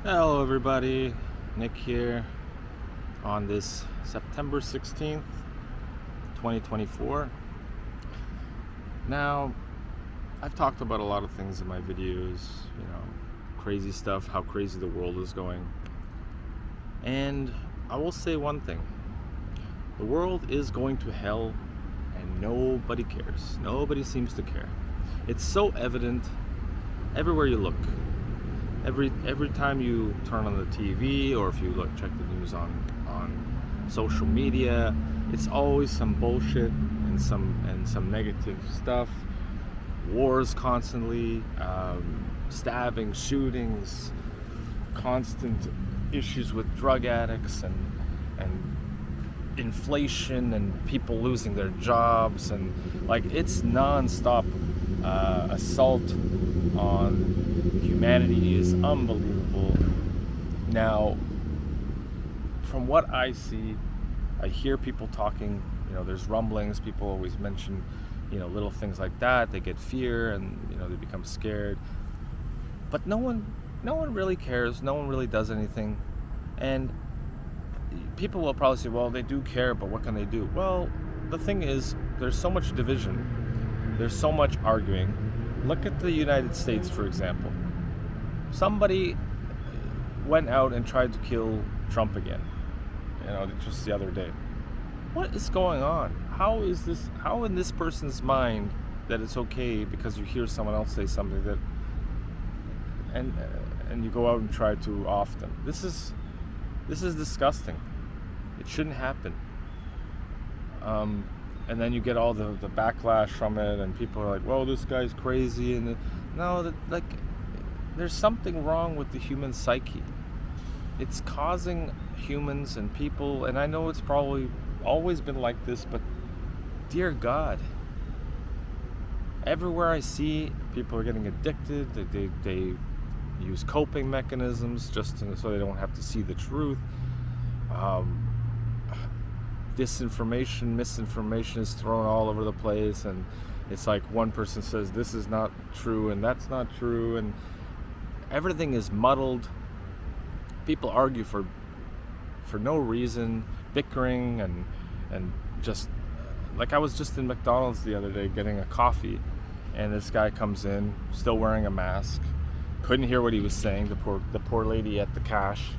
Hello everybody, Nick here on this September 16th, 2024. Now, I've talked about a lot of things in my videos, crazy stuff, how crazy the world is going. And I will say one thing. The world is going to hell and nobody cares. Nobody seems to care. It's so evident everywhere you look. Every time you turn on the TV or if you check the news on social media, it's always some bullshit and some negative stuff. Wars constantly, stabbing, shootings, constant issues with drug addicts and inflation and people losing their jobs, and it's non-stop assault on humanity is unbelievable. Now, from what I see, I hear people talking, there's rumblings, people always mention, little things like that. They get fear and, they become scared. But no one really cares. No one really does anything. And people will probably say, well, they do care, but what can they do? Well, the thing is, there's so much division. There's so much arguing. Look at the United States, for example. Somebody went out and tried to kill Trump again, just the other day. What is going on? How in this person's mind that it's okay because you hear someone else say something that, and you go out and try to off them? This is disgusting. It shouldn't happen. And then you get all the backlash from it, and people are like, "Well, this guy's crazy," and no, there's something wrong with the human psyche. It's causing humans and people, and I know it's probably always been like this, but dear God, everywhere I see, people are getting addicted. They use coping mechanisms so they don't have to see the truth. Disinformation, misinformation is thrown all over the place, and it's like one person says this is not true and that's not true, and everything is muddled. People argue for no reason, bickering and just I was just in McDonald's the other day getting a coffee, and this guy comes in still wearing a mask. Couldn't hear what he was saying, the poor lady at the cash,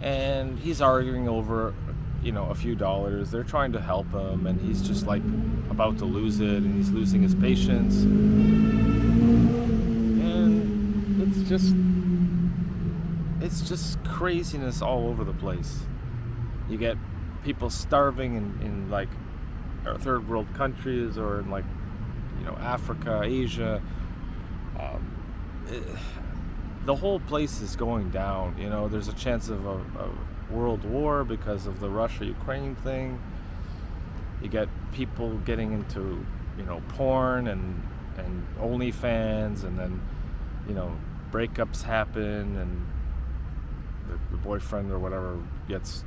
and he's arguing over a few dollars. They're trying to help him, and he's just about to lose it, and he's losing his patience, and it's just craziness all over the place. You get people starving in third world countries, or in Africa, Asia. The whole place is going down. There's a chance of a world war because of the Russia-Ukraine thing. You get people getting into porn and OnlyFans, and then breakups happen, and the boyfriend or whatever gets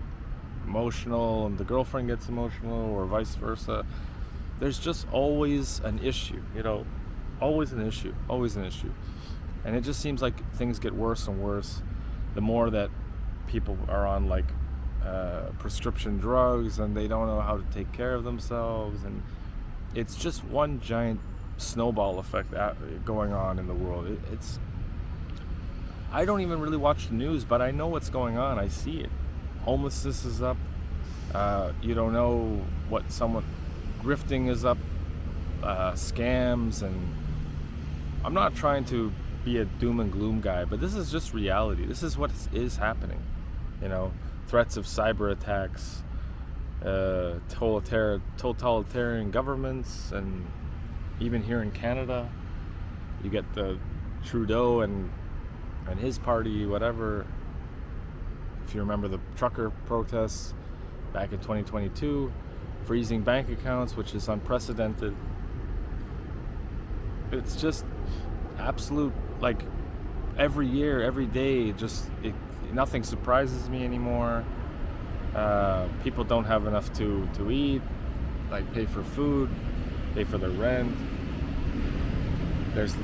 emotional and the girlfriend gets emotional, or vice versa. There's just always an issue, always an issue. And it just seems like things get worse and worse the more that people are on prescription drugs, and they don't know how to take care of themselves, and it's just one giant snowball effect going on in the world. I don't even really watch the news, but I know what's going on. I see it. Homelessness is up. You don't know what someone grifting is up, scams, and I'm not trying to be a doom and gloom guy, but this is just reality. This is what is happening. Threats of cyber attacks, totalitarian governments, and even here in Canada, you get the Trudeau and his party, whatever. If you remember the trucker protests back in 2022, freezing bank accounts, which is unprecedented. It's just absolute, every year, every day, nothing surprises me anymore. People don't have enough to eat, pay for food, pay for their rent. There's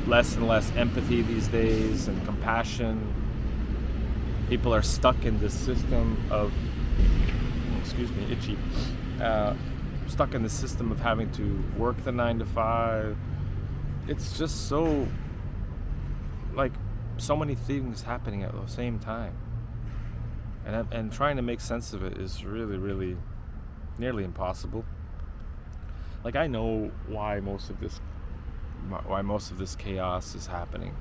less and less empathy these days, and compassion. People are stuck in this system of, excuse me, itchy, stuck in the system of having to work the 9 to 5. It's just so, like, so many things happening at the same time. And trying to make sense of it is really, really nearly impossible. Like, I know why most of this chaos is happening,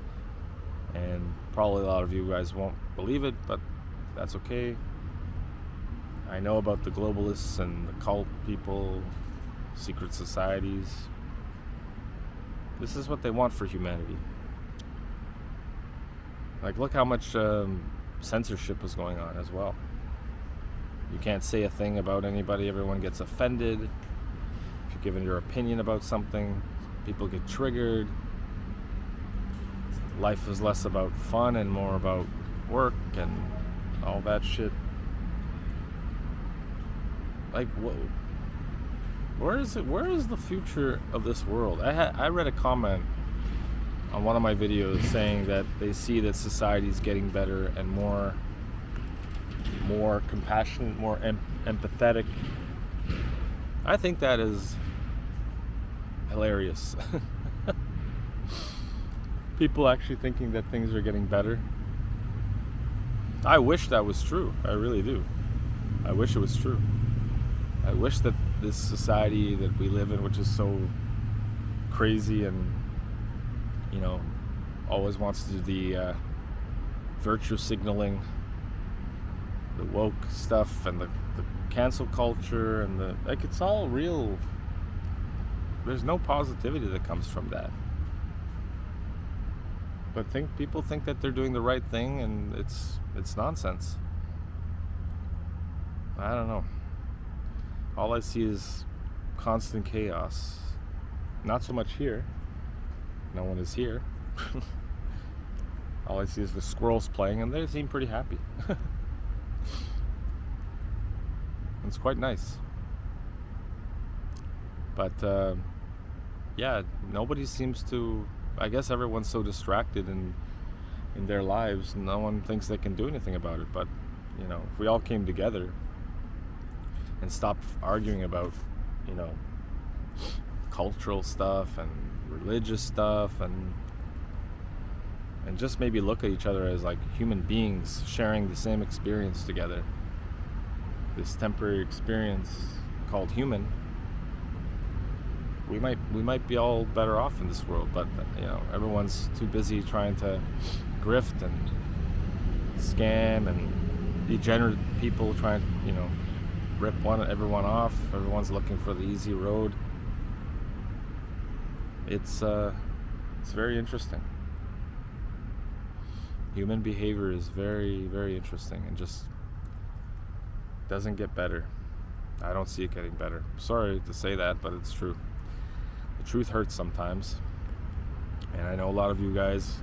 and probably a lot of you guys won't believe it, but that's okay. I know about the globalists and the cult people, secret societies. This is what they want for humanity. Like, look how much censorship is going on as well. You can't say a thing about anybody. Everyone gets offended. If you're giving your opinion about something, people get triggered. Life is less about fun and more about work and all that shit. Like, where is the future of this world? I read a comment on one of my videos saying that they see that society is getting better and more compassionate, more empathetic. I think that is hilarious. People actually thinking that things are getting better. I wish that was true. I really do. I wish it was true. I wish that this society that we live in, which is so crazy and, you know, always wants to do the virtue signaling, the woke stuff, and the cancel culture, and it's all real. There's no positivity that comes from that. But people think that they're doing the right thing, and it's nonsense. I don't know. All I see is constant chaos. Not so much here. No one is here. All I see is the squirrels playing, and they seem pretty happy. It's quite nice. But yeah, nobody seems to. I guess everyone's so distracted in their lives, no one thinks they can do anything about it. But, you know, if we all came together and stopped arguing about, you know, cultural stuff and religious stuff, and just maybe look at each other as like human beings sharing the same experience together, this temporary experience called human, we might be all better off in this world. But, you know, everyone's too busy trying to grift and scam, and degenerate people trying to, you know, rip everyone off. Everyone's looking for the easy road. It's very interesting. Human behavior is very, very interesting, and just doesn't get better. I don't see it getting better. Sorry to say that, but it's true. The truth hurts sometimes, and I know a lot of you guys,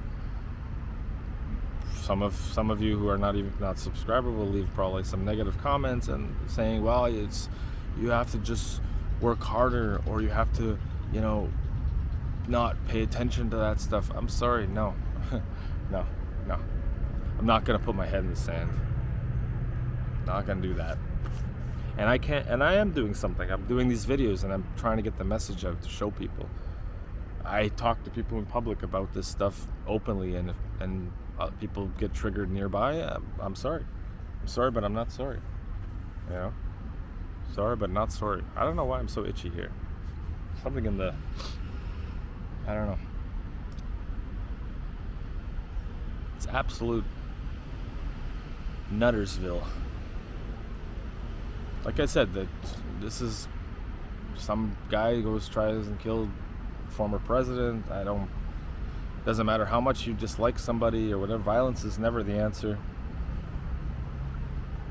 some of you who are not subscriber, will leave probably some negative comments and saying, well, you have to just work harder, or you have to, you know, not pay attention to that stuff. I'm sorry, no. no I'm not gonna put my head in the sand. Not gonna do that. And I am doing something. I'm doing these videos, and I'm trying to get the message out to show people. I talk to people in public about this stuff openly, and people get triggered nearby. I'm sorry. I'm sorry, but I'm not sorry. You know? Sorry, but not sorry. I don't know why I'm so itchy here. Something in the... I don't know. It's absolute Nuttersville. Like I said, that this is some guy tries and kills former president. Doesn't matter how much you dislike somebody or whatever. Violence is never the answer.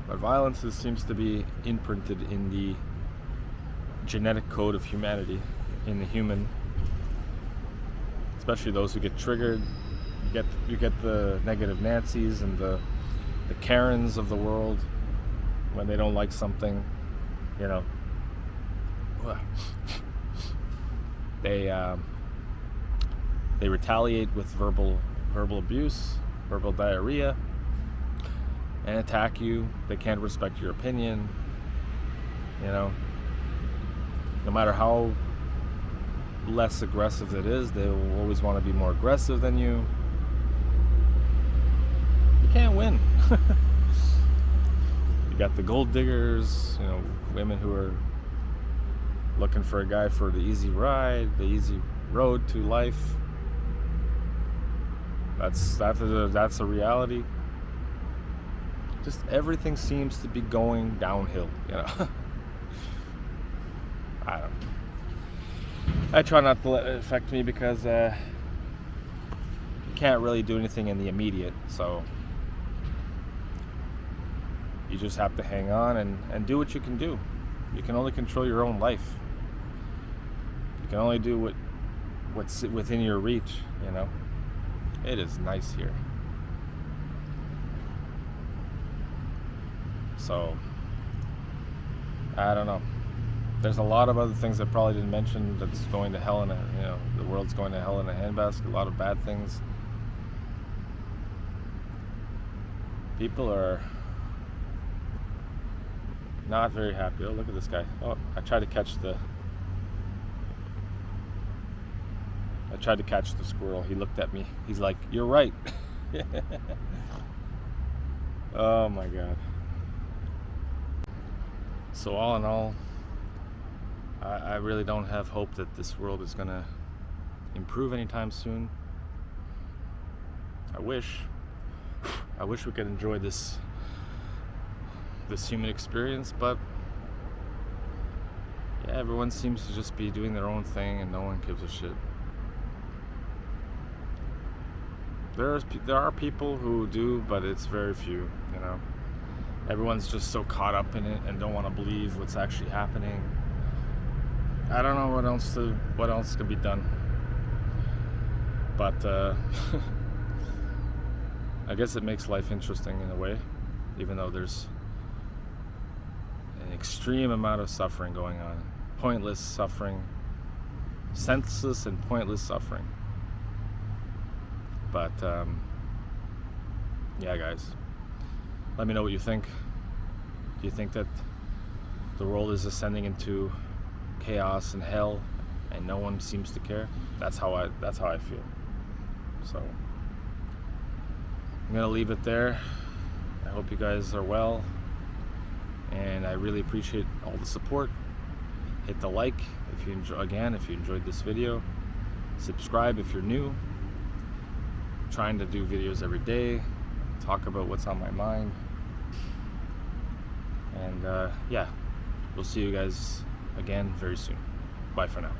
But violence seems to be imprinted in the genetic code of humanity, in the human. Especially those who get triggered. You get the negative Nancys and the Karens of the world when they don't like something, you know. They retaliate with verbal abuse, verbal diarrhea, and attack you. They can't respect your opinion. You know, no matter how less aggressive it is, they will always want to be more aggressive than you. You can't win. You got the gold diggers, you know, women who are looking for a guy for the easy ride, the easy road to life. That's a reality. Just everything seems to be going downhill, you know. I don't know. I try not to let it affect me because you can't really do anything in the immediate, so you just have to hang on and do what you can do. You can only control your own life. You can only do what's within your reach, you know. It is nice here. So, I don't know. There's a lot of other things I probably didn't mention that's going to hell in a, you know, the world's going to hell in a handbasket. A lot of bad things. People are not very happy. Oh, look at this guy. Oh, I tried to catch the squirrel. He looked at me. He's like, "You're right." Oh my God. So all in all, I really don't have hope that this world is gonna improve anytime soon. I wish we could enjoy this human experience, but yeah, everyone seems to just be doing their own thing and no one gives a shit. There are people who do, but it's very few, you know. Everyone's just so caught up in it and don't want to believe what's actually happening. I don't know what else can be done. But I guess it makes life interesting in a way, even though there's an extreme amount of suffering going on. Pointless suffering. Senseless and pointless suffering. But yeah, guys, let me know what you think. Do you think that the world is ascending into chaos and hell and no one seems to care? That's how I feel. So I'm gonna leave it there. I hope you guys are well, and I really appreciate all the support. Hit the like if you enjoyed this video. Subscribe if you're new. Trying to do videos every day, talk about what's on my mind, and yeah, we'll see you guys again very soon. Bye for now.